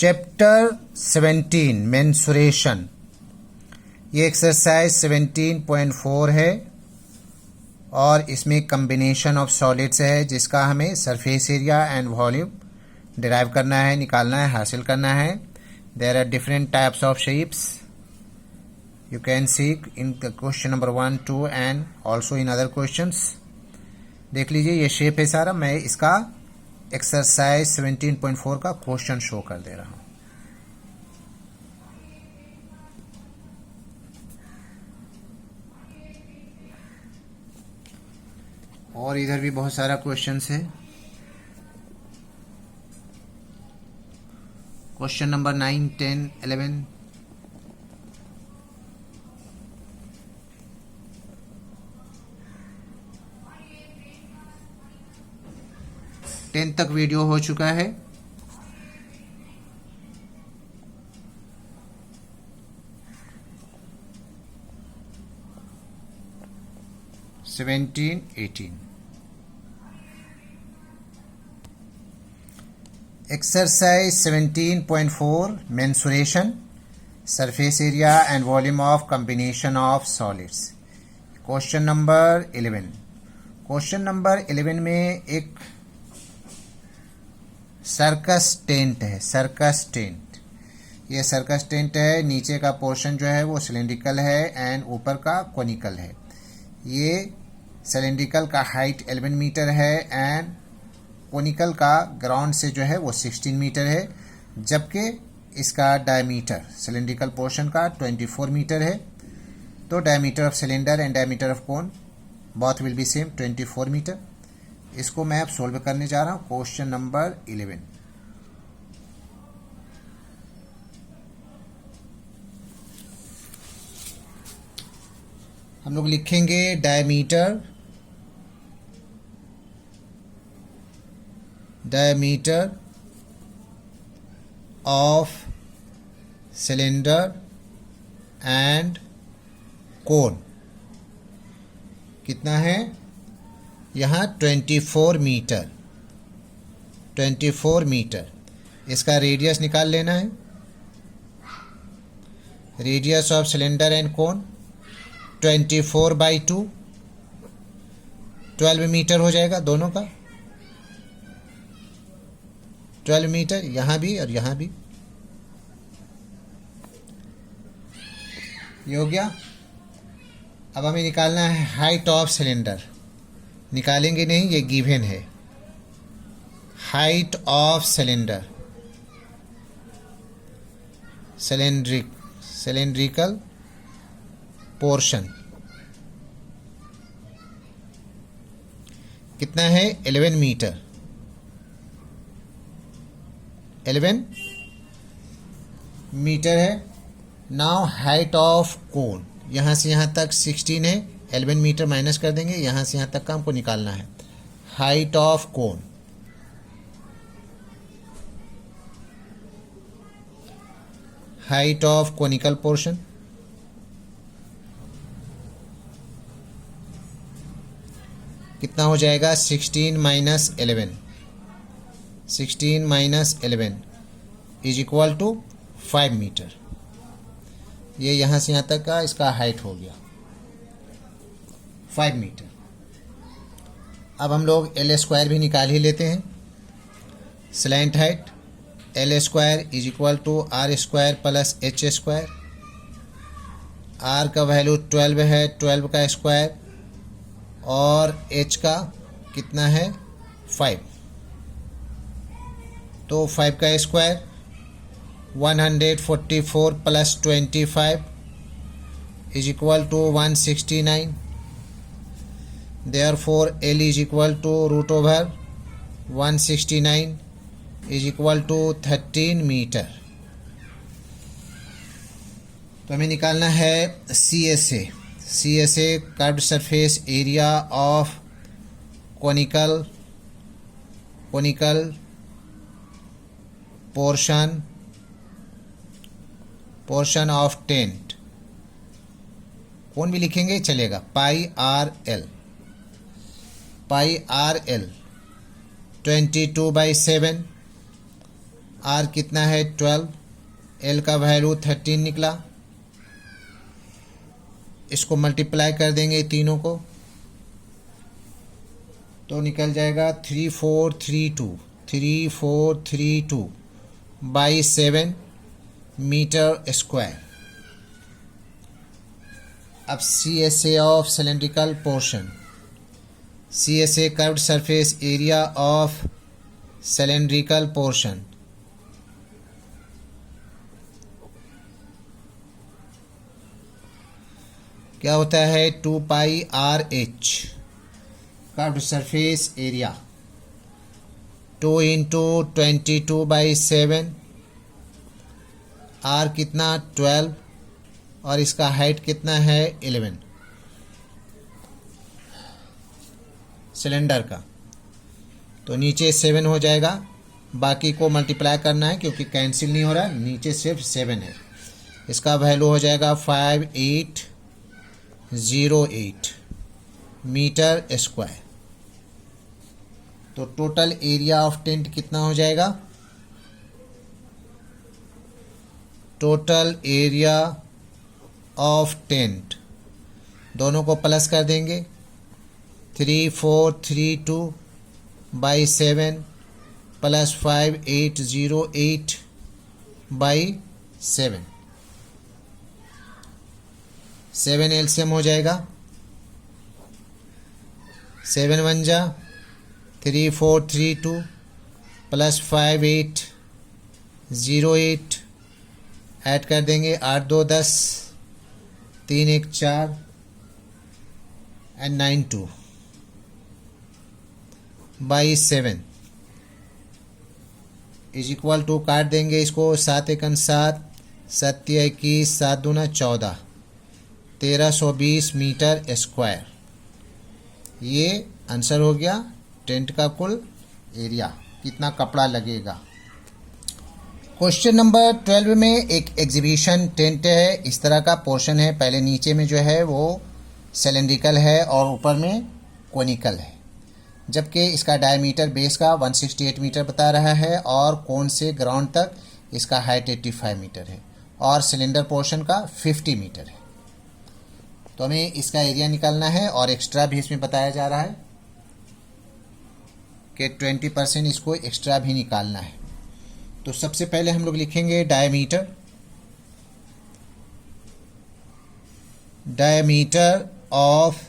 Chapter 17 mensuration, ये exercise 17.4 है और इसमें कम्बिनेशन ऑफ सॉलिड्स है जिसका हमें surface area and volume derive करना है, निकालना है, हासिल करना है। There are different types of shapes you can see in the question number 1, 2 and also in other questions। देख लीजिए ये शेप है सारा। मैं इसका एक्सरसाइज 17.4 का क्वेश्चन शो कर दे रहा हूं। और इधर भी बहुत सारा क्वेश्चंस है। क्वेश्चन नंबर 9, 10, 11 10 तक वीडियो हो चुका है। Seventeen 18 exercise 17.4 mensuration, surface area and volume of combination of solids. Question number 11। Question number 11 में एक सर्कस टेंट है। सर्कस टेंट, ये सर्कस टेंट है। नीचे का पोर्शन जो है वो सिलेंड्रिकल है एंड ऊपर का कोनिकल है। ये सिलेंड्रिकल का हाइट 11 मीटर है एंड कोनिकल का ग्राउंड से जो है वो 16 मीटर है, जबकि इसका डायमीटर सिलेंड्रिकल पोर्शन का 24 मीटर है। तो diameter of cylinder and diameter of cone both will be same, 24 metre. इसको मैं अब सोल्व करने जा रहा हूं। Question number 11। हम लोग लिखेंगे diameter of cylinder and cone कितना है यहाँ 24 मीटर। 24 मीटर। इसका रेडियस निकाल लेना है। Radius of cylinder and cone 24/2, 12 metre हो जाएगा दोनों का। 12 मीटर यहाँ भी और यहाँ भी। ये हो गया। अब हमें निकालना है हाइट ऑफ सिलेंडर। निकालेंगे नहीं, ये गिवन है। Height of cylinder, cylindrical portion कितना है 11 मीटर। 11 मीटर है। नाउ हाइट ऑफ कोन, यहाँ से यहाँ तक 16 है, 11 मीटर माइनस कर देंगे, यहाँ से यहाँ तक का हमको निकालना है। Height of cone height of conical portion कितना हो जाएगा 16 minus 11। 16 minus 11 is equal to 5 metre. ये यहाँ से यहाँ तक का इसका हाइट हो गया 5 मीटर। अब हम लोग एल स्क्वायर भी निकाल ही लेते हैं। Slant height L square is equal to R square plus H square. R का वैल्यू 12 है, 12 का स्क्वायर, और एच का कितना है 5। तो 5 का square 144 plus 25 is equal to 169। Therefore L is equal to root over 169 is equal to 13 metre. तो हमें निकालना है CSA। CSA curved surface area of conical portion of tent. कौन भी लिखेंगे चलेगा। पाई आर एल 22/7 आर कितना है 12, एल का वैल्यू 13 निकला। इसको मल्टीप्लाई कर देंगे तीनों को तो निकल जाएगा 3432 बाई 7 मीटर स्क्वायर। अब CSA of cylindrical portion, CSA curved surface area of cylindrical portion, क्या होता है 2 पाई RH curved surface area 2 into 22/7, R कितना 12 और इसका हाइट कितना है 11 सिलेंडर का। तो नीचे 7 हो जाएगा, बाकी को मल्टीप्लाई करना है क्योंकि कैंसिल नहीं हो रहा, नीचे सिर्फ 7 है। इसका वैल्यू हो जाएगा 5808 मीटर स्क्वायर। तो टोटल एरिया ऑफ टेंट कितना हो जाएगा? टोटल एरिया ऑफ टेंट दोनों को प्लस कर देंगे 3432/7 प्लस 5808/7, 7 एलसीएम हो जाएगा। 7 1 जा 3432 प्लस 5808 ऐड कर देंगे 8 2 10 3 1 4 एंड 9 2/7 इज इक्वल टू काट देंगे इसको 7 1 7 7 21 7 2 14 1320 मीटर स्क्वायर। ये आंसर हो गया टेंट का कुल एरिया, कितना कपड़ा लगेगा। क्वेश्चन नंबर 12 में एक एग्जीबिशन टेंट है, इस तरह का पोर्शन है। पहले नीचे में जो है वो सिलेंड्रिकल है और ऊपर में कोनिकल है, जबकि इसका डायमीटर बेस का 168 मीटर बता रहा है और कोन से ग्राउंड तक इसका हाइट 85 मीटर है और सिलेंडर पोर्शन का 50 मीटर है। तो हमें इसका एरिया निकालना है और एक्स्ट्रा भी इसमें बताया जा रहा है कि 20% इसको एक्स्ट्रा भी निकालना है। तो सबसे पहले हम लोग लिखेंगे diameter of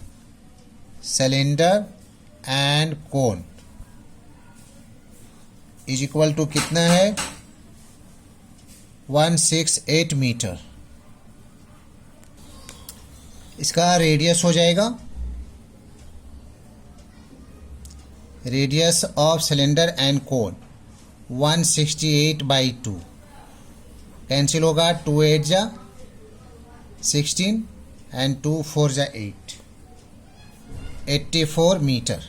cylinder and cone is equal to कितना है 168 मीटर। इसका रेडियस हो जाएगा, radius of cylinder and cone 168/2 cancel होगा, 2 8 जा 16 एंड 2 4 जा 8, 84 metre.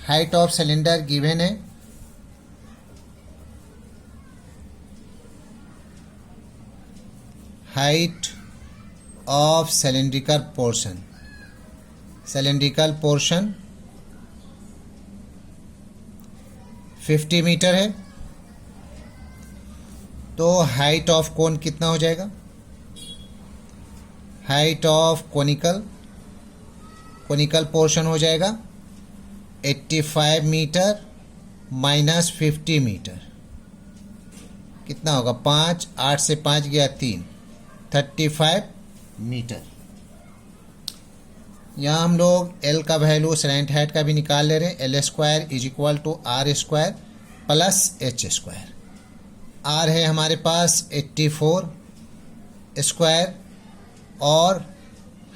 Height of cylinder given है, height of cylindrical portion 50 metre है। तो हाइट ऑफ कोन कितना हो जाएगा? हाइट ऑफ कोनिकल पोर्शन हो जाएगा 85 मीटर माइनस 50 मीटर, कितना होगा 5 8 से 5 गया 3, 35 मीटर। यहाँ हम लोग L का वैल्यू स्लैंट हाइट का भी निकाल ले रहे हैं, L square is equal to R square plus H square. R है हमारे पास 84 स्क्वायर और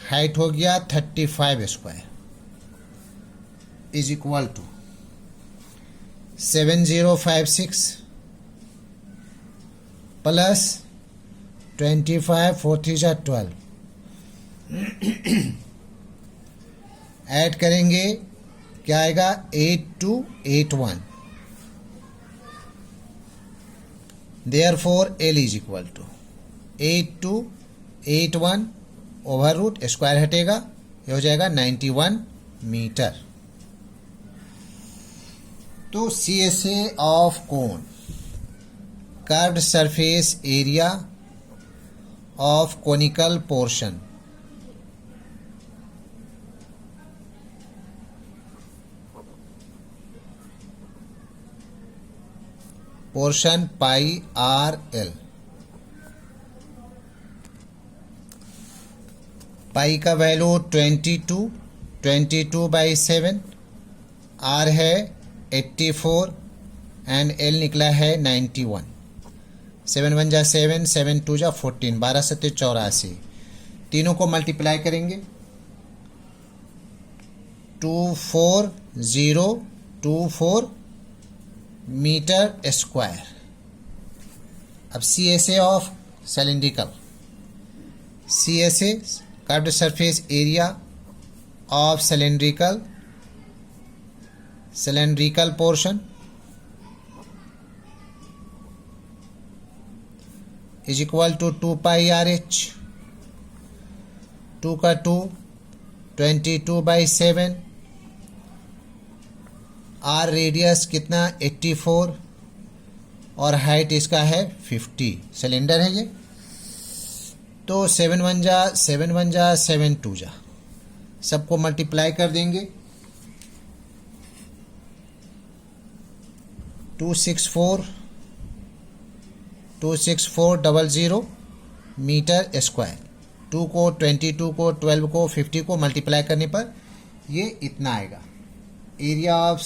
हाइट हो गया 35 square is equal to 7056 plus 25 4 3 12 add करेंगे क्या आएगा 8281। Therefore L is equal to 8281 over root square हटेगा, ये हो जाएगा 91 मीटर। तो CSA of cone curved surface area of conical portion. Portion pi R L. Pi का वैल्यू 22/7, आर है 84 एंड एल निकला है 91। 7 1 जा 7, 7 2 जा 14, 12 7 84। तीनों को मल्टीप्लाई करेंगे 24024 मीटर स्क्वायर। अब C S A of cylindrical, C S A curved surface area of cylindrical portion is equal to 2 pi R H. 2 का 2 22/7, आर रेडियस कितना 84 और हाइट इसका है 50। सिलेंडर है ये। तो 7 1 जा 7 1 जा 7 2 जा, सबको मल्टीप्लाई कर देंगे 26400 मीटर स्क्वायर। 2 को 22 को 12 को 50 को मल्टीप्लाई करने पर ये इतना आएगा। Area of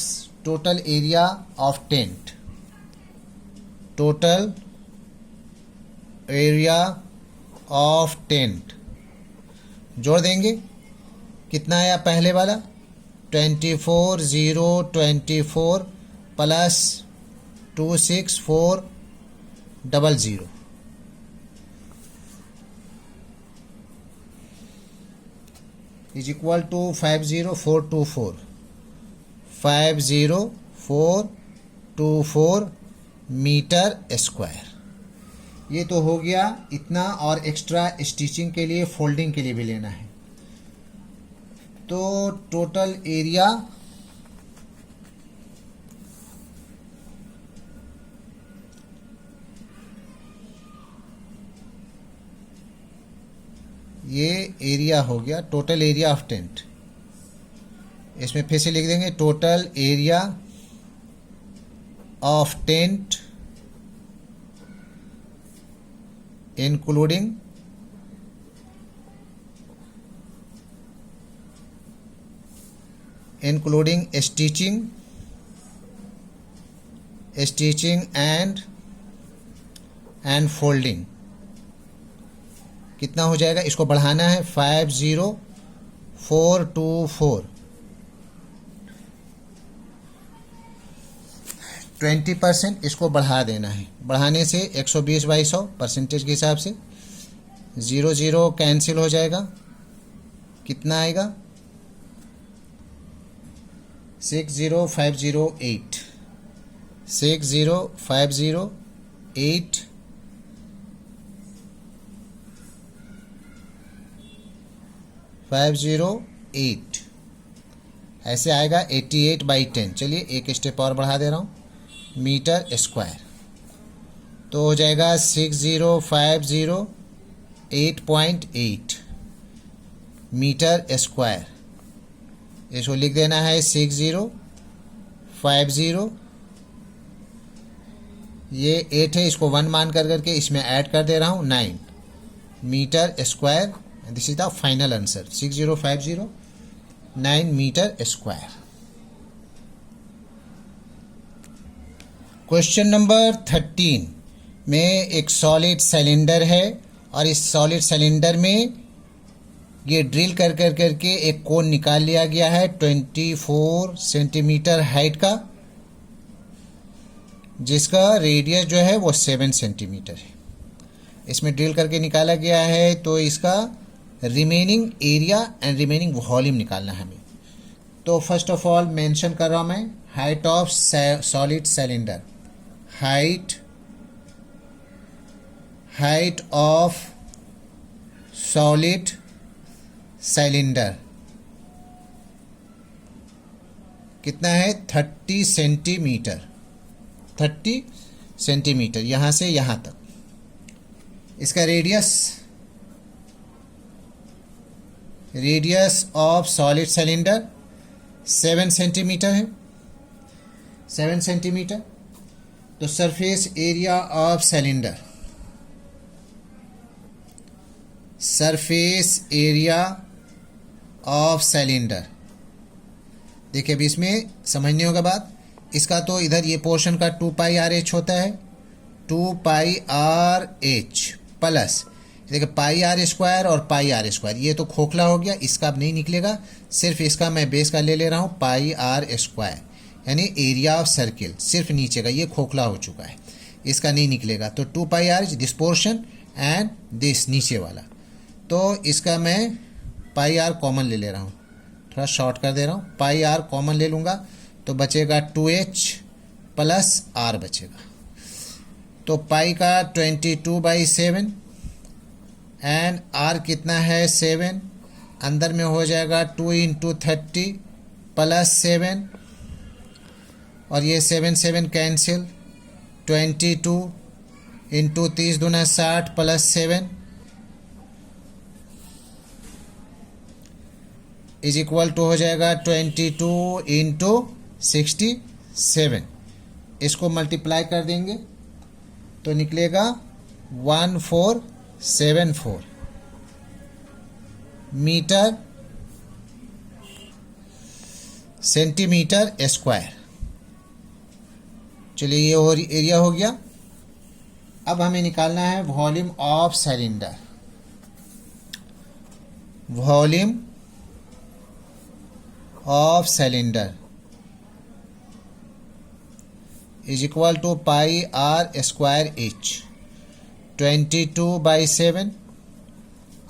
total area of tent, total area of tent जोड़ देंगे, कितना आया पहले वाला 24024 plus 26400 is equal to 50424 metre square. ये तो हो गया इतना, और एक्स्ट्रा स्टिचिंग के लिए फोल्डिंग के लिए भी लेना है। तो टोटल एरिया ये एरिया हो गया टोटल एरिया ऑफ टेंट। इसमें फिर से लिख देंगे total area of tent including stitching and folding. कितना हो जाएगा, इसको बढ़ाना है 50424। 20% इसको बढ़ा देना है। बढ़ाने से 120/100 परसेंटेज के हिसाब से 0 0 कैंसिल हो जाएगा। कितना आएगा 60508 60508 508 ऐसे आएगा 88/10। चलिए एक स्टेप और बढ़ा दे रहा हूँ, मीटर स्क्वायर। तो हो जाएगा 60508.8 मीटर स्क्वायर। इसको लिख देना है 6050। ये 8 है, इसको 1 मान करके इसमें ऐड कर दे रहा हूँ 9 metre square. This is the final answer 60509 metre square. Question number 13 में एक सॉलिड सिलेंडर है और इस सॉलिड सिलेंडर में ये ड्रिल करके एक कोन निकाल लिया गया है 24 सेंटीमीटर हाइट का, जिसका रेडियस जो है वो 7 सेंटीमीटर है। इसमें ड्रिल करके निकाला गया है, तो इसका remaining area and remaining volume निकालना है हमें। तो फर्स्ट ऑफ ऑल मेंशन कर रहा हूँ मैं height of solid cylinder. Height of solid cylinder कितना है 30 सेंटीमीटर। 30 सेंटीमीटर, यहाँ से यहाँ तक। इसका radius of solid cylinder 7 centimetre है, 7 सेंटीमीटर। तो surface area of cylinder, surface area of cylinder, देखिए अभी इसमें समझने होगा बात। इसका तो इधर ये पोर्शन का 2 पाई आर एच होता है, 2 पाई आर एच प्लस देखिए पाई आर स्क्वायर और पाई आर स्क्वायर, ये तो खोखला हो गया, इसका अब नहीं निकलेगा, सिर्फ इसका मैं बेस का ले रहा हूँ पाई आर स्क्वायर, यानी एरिया ऑफ सर्किल, सिर्फ नीचे का, ये खोखला हो चुका है, इसका नहीं निकलेगा। तो 2 pi R this portion and this नीचे वाला, तो इसका मैं पाई आर कॉमन ले रहा हूँ, थोड़ा शॉर्ट कर दे रहा हूँ, पाई आर कॉमन ले लूँगा तो बचेगा 2h प्लस आर बचेगा। तो पाई का 22/7 एंड आर कितना है 7, अंदर में हो जाएगा 2 × 30 प्लस 7 और ये 7 7 कैंसिल, 22 × 30 दूना 60 प्लस 7 इज इक्वल टू हो जाएगा 22 × 67। इसको मल्टीप्लाई कर देंगे तो निकलेगा 1474 मीटर सेंटीमीटर स्क्वायर। चलिए ये एरिया हो गया। अब हमें निकालना है volume of cylinder, volume of cylinder is equal to pi R square H, 22/7,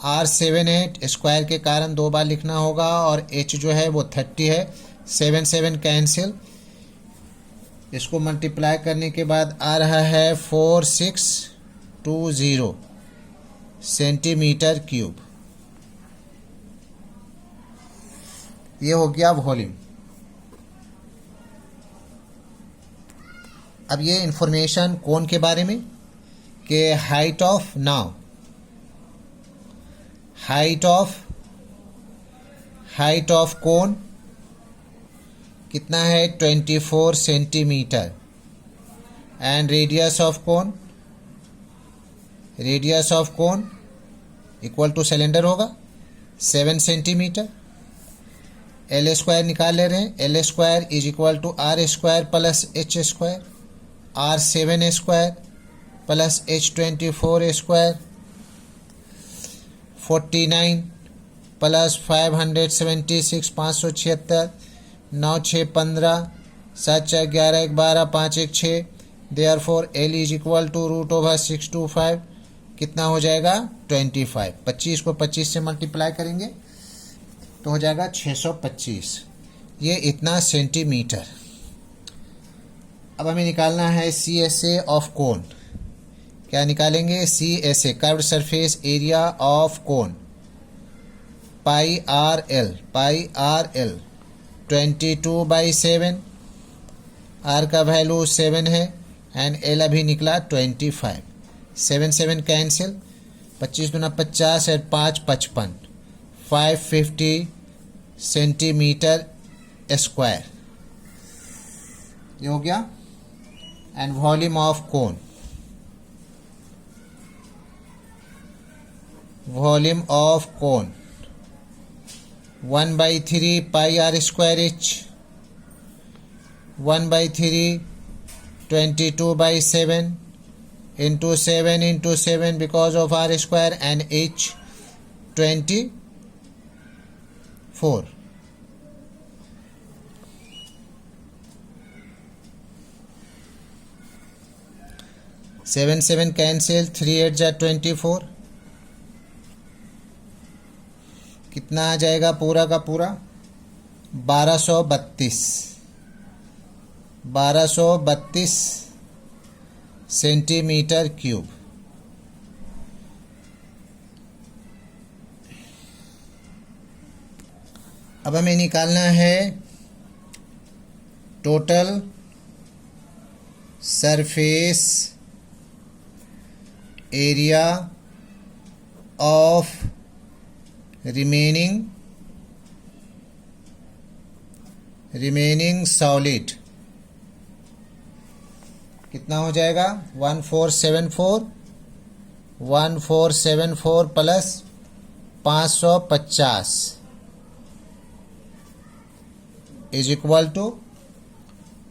R 7 है, स्क्वायर के कारण 2 बार लिखना होगा और एच जो है वो 30 है, 7 7 कैंसिल, इसको मल्टीप्लाई करने के बाद आ रहा है 4620 सेंटीमीटर क्यूब। ये हो गया वॉल्यूम। अब ये इंफॉर्मेशन कोन के बारे में कि height of now, height of cone कितना है 24 centimetre and radius of cone equal to cylinder होगा 7 सेंटीमीटर। एल स्क्वायर निकाल ले रहे हैं, L square is equal to R square plus H square, R 7 square plus H 24 square, 49 plus 576 576, 9 6 15, 7 4 11 1 12, 5 1 6, therefore L is equal to √625, कितना हो जाएगा 25। 25 को 25 से मल्टीप्लाई करेंगे तो हो जाएगा 625, ये इतना सेंटीमीटर। अब हमें निकालना है CSA ऑफ कोन। क्या निकालेंगे? CSA curved surface area of cone, pi R L 22/7, R का वैल्यू 7 है एंड एल अभी निकला 25, 7 7 कैंसिल, 25 दूना 50 और 5 55, 550 सेंटीमीटर स्क्वायर, ये हो गया। And volume of cone, volume of cone 1/3 pi R square H, 1/3 22/7 into 7 into 7 because of r square and h 24. Seven seven cancel, 3 8 जा 24, कितना आ जाएगा पूरा का पूरा 1232 सेंटीमीटर क्यूब। अब हमें निकालना है total surface area of remaining solid कितना हो जाएगा 1474 plus 550 is equal to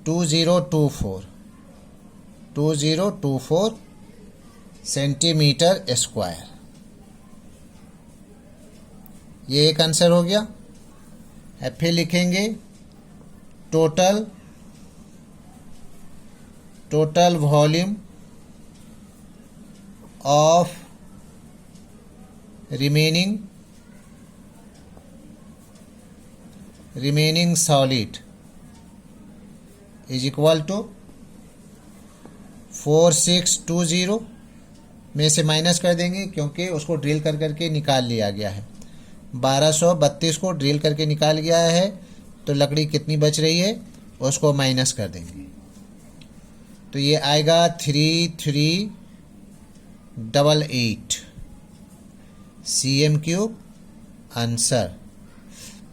2024 centimetre square. ये एक आंसर हो गया। अब फिर लिखेंगे total volume of remaining solid is equal to 4620 में से माइनस कर देंगे क्योंकि उसको ड्रिल कर करके निकाल लिया गया है। 1232 को ड्रिल करके निकाल गया है तो लकड़ी कितनी बच रही है उसको माइनस कर देंगे तो ये आएगा 3388 cm³ आंसर।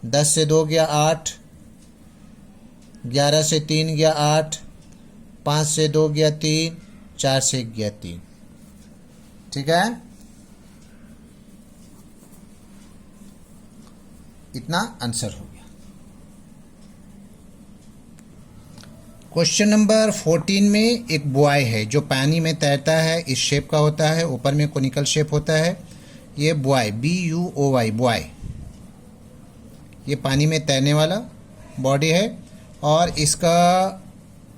10 से 2 गया 8, 11 से 3 गया 8, 5 से 2 गया 3, 4 से 1 गया 3। ठीक है, इतना आंसर हो गया। क्वेश्चन नंबर 14 में एक बुआई है जो पानी में तैरता है, इस शेप का होता है, ऊपर में कोनिकल शेप होता है। ये बुआई BUOY बुआई, ये पानी में तैरने वाला बॉडी है और इसका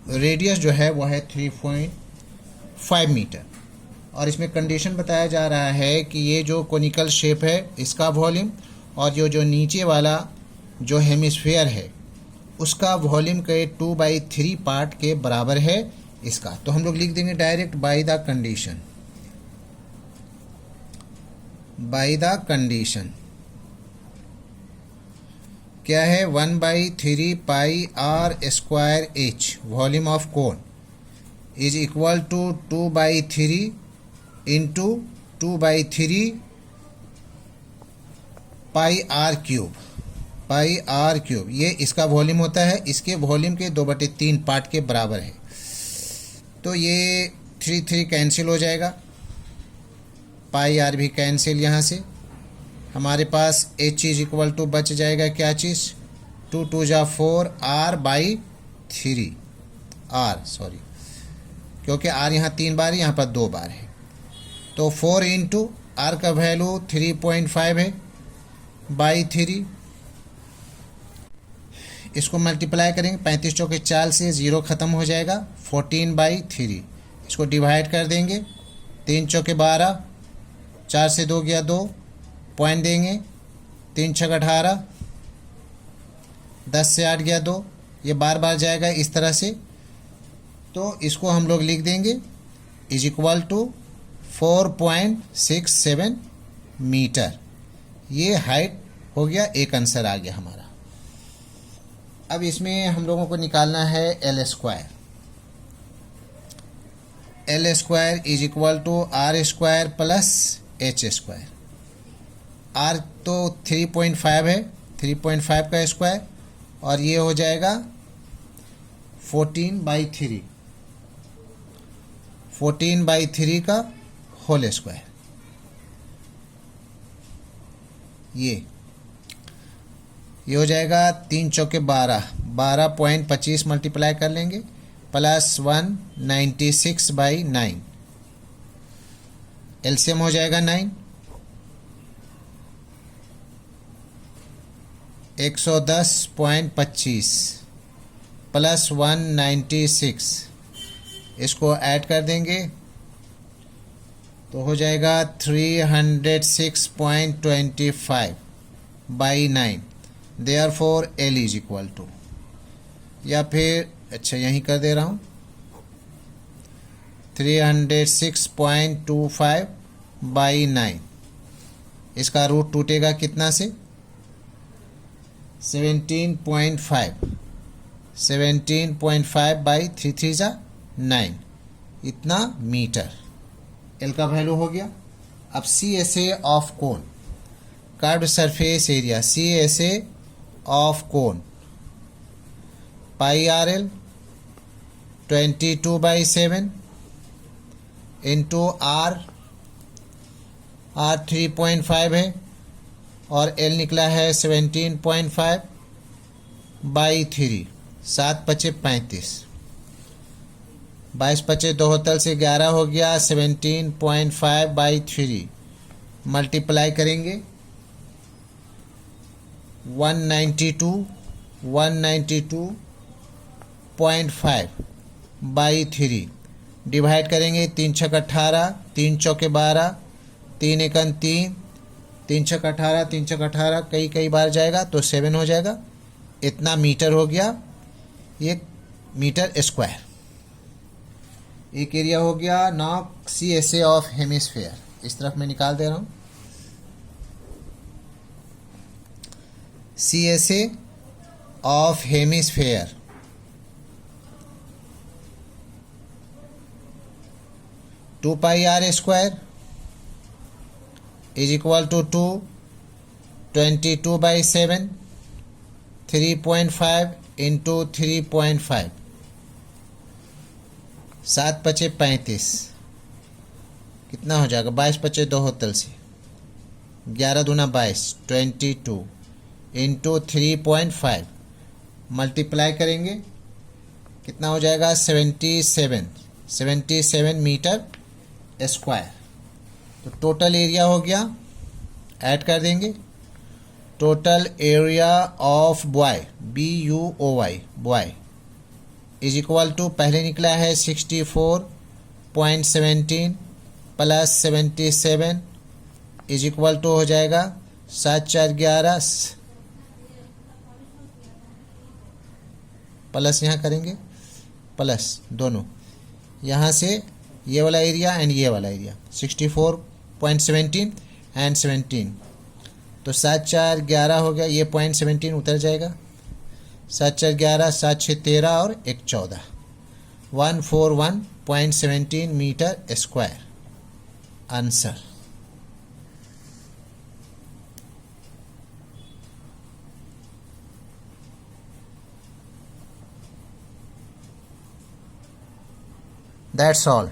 रेडियस जो है वो है 3.5 मीटर। और इसमें कंडीशन बताया जा रहा है कि ये जो कोनिकल शेप है इसका वॉल्यूम और जो नीचे वाला जो हेमिस्फीयर है उसका वॉल्यूम के 2/3 पार्ट के बराबर है इसका। तो हम लोग लिख देंगे डायरेक्ट बाय द कंडीशन क्या है 1/3 pi r² h volume of cone is equal to 2/3 into 2/3 pi r cube. ये इसका वॉल्यूम होता है, इसके वॉल्यूम के 2/3 पार्ट के बराबर है। तो ये 3 कैंसिल हो जाएगा, पाई r भी कैंसिल। यहाँ से हमारे पास h इज इक्वल टू बच जाएगा क्या चीज़ 2 2 जा 4 r/3 क्योंकि r यहाँ 3 बार है, यहाँ पर 2 बार है। तो 4 इंटू r का वैल्यू 3.5 है बाई 3, इसको मल्टीप्लाई करेंगे 35 चौके 4 से 0 ख़त्म हो जाएगा 14/3। इसको डिवाइड कर देंगे 3 चौके 12, 4 से 2 गया 2, पॉइंट देंगे 3 छक 18, 10 से 8 गया 2, ये बार बार जाएगा इस तरह से। तो इसको हम लोग लिख देंगे इज इक्वल टू 4.67 मीटर। ये हाइट हो गया, एक आंसर आ गया हमारा। अब इसमें हम लोगों को निकालना है L² is equal to r² plus h²। r तो 3.5 है, 3.5 का स्क्वायर और ये हो जाएगा 14/3 का होल स्क्वायर। ये हो जाएगा 3 चौके 12, 12.25 मल्टीप्लाई कर लेंगे प्लस 196/9, एलसीएम हो जाएगा 9, 110.25 प्लस 196, इसको ऐड कर देंगे तो हो जाएगा 306.25/9। Therefore L is equal to, या फिर अच्छा यहीं कर दे रहा हूँ 306.25/9। इसका रूट टूटेगा कितना से 17.5 17.5/3 3 जा 9 इतना मीटर। एल का वैल्यू हो गया। अब C S A of cone, curved surface area, C S A of cone pi R L 22/7 into R 3.5 है और एल निकला है 17.5/3। 7×5 = 35। 22 × 2 होतल से 11 हो गया। 17.5/3 मल्टीप्लाई करेंगे 192.5/3 डिवाइड करेंगे। 3 × 6 = 18, 3 × 4 = 12, 3 × 1 = 3, 3 × 6 = 18, 3 × 18 कई बार जाएगा तो 7 हो जाएगा। इतना मीटर हो गया, ये मीटर स्क्वायर। एक एरिया हो गया। Now C S A of hemisphere, इस तरफ मैं निकाल दे रहा हूँ। C S A of hemisphere 2πr² is equal to 22/7 3.5 into 3.5। 7×5 = कितना हो जाएगा? 22 × 2 होतल से 11 दूना 22, 22 इंटू 3.5 मल्टीप्लाई करेंगे। कितना हो जाएगा? 77 मीटर स्क्वायर। तो टोटल एरिया हो गया, ऐड कर देंगे। Total area of buoy BUOY buoy is equal to, पहले निकला है 64.17 प्लस 77 इज इक्वल टू हो जाएगा 7×4 = 11 प्लस यहाँ करेंगे प्लस दोनों, यहाँ से ये वाला एरिया एंड ये वाला एरिया 64.17 एंड 17, तो 7×4 = 11 हो गया। ये 0.17 उतर जाएगा। 7×4 = 11, 7×6 = 13 और 1 = 14। 141.17 metre square answer. That's all.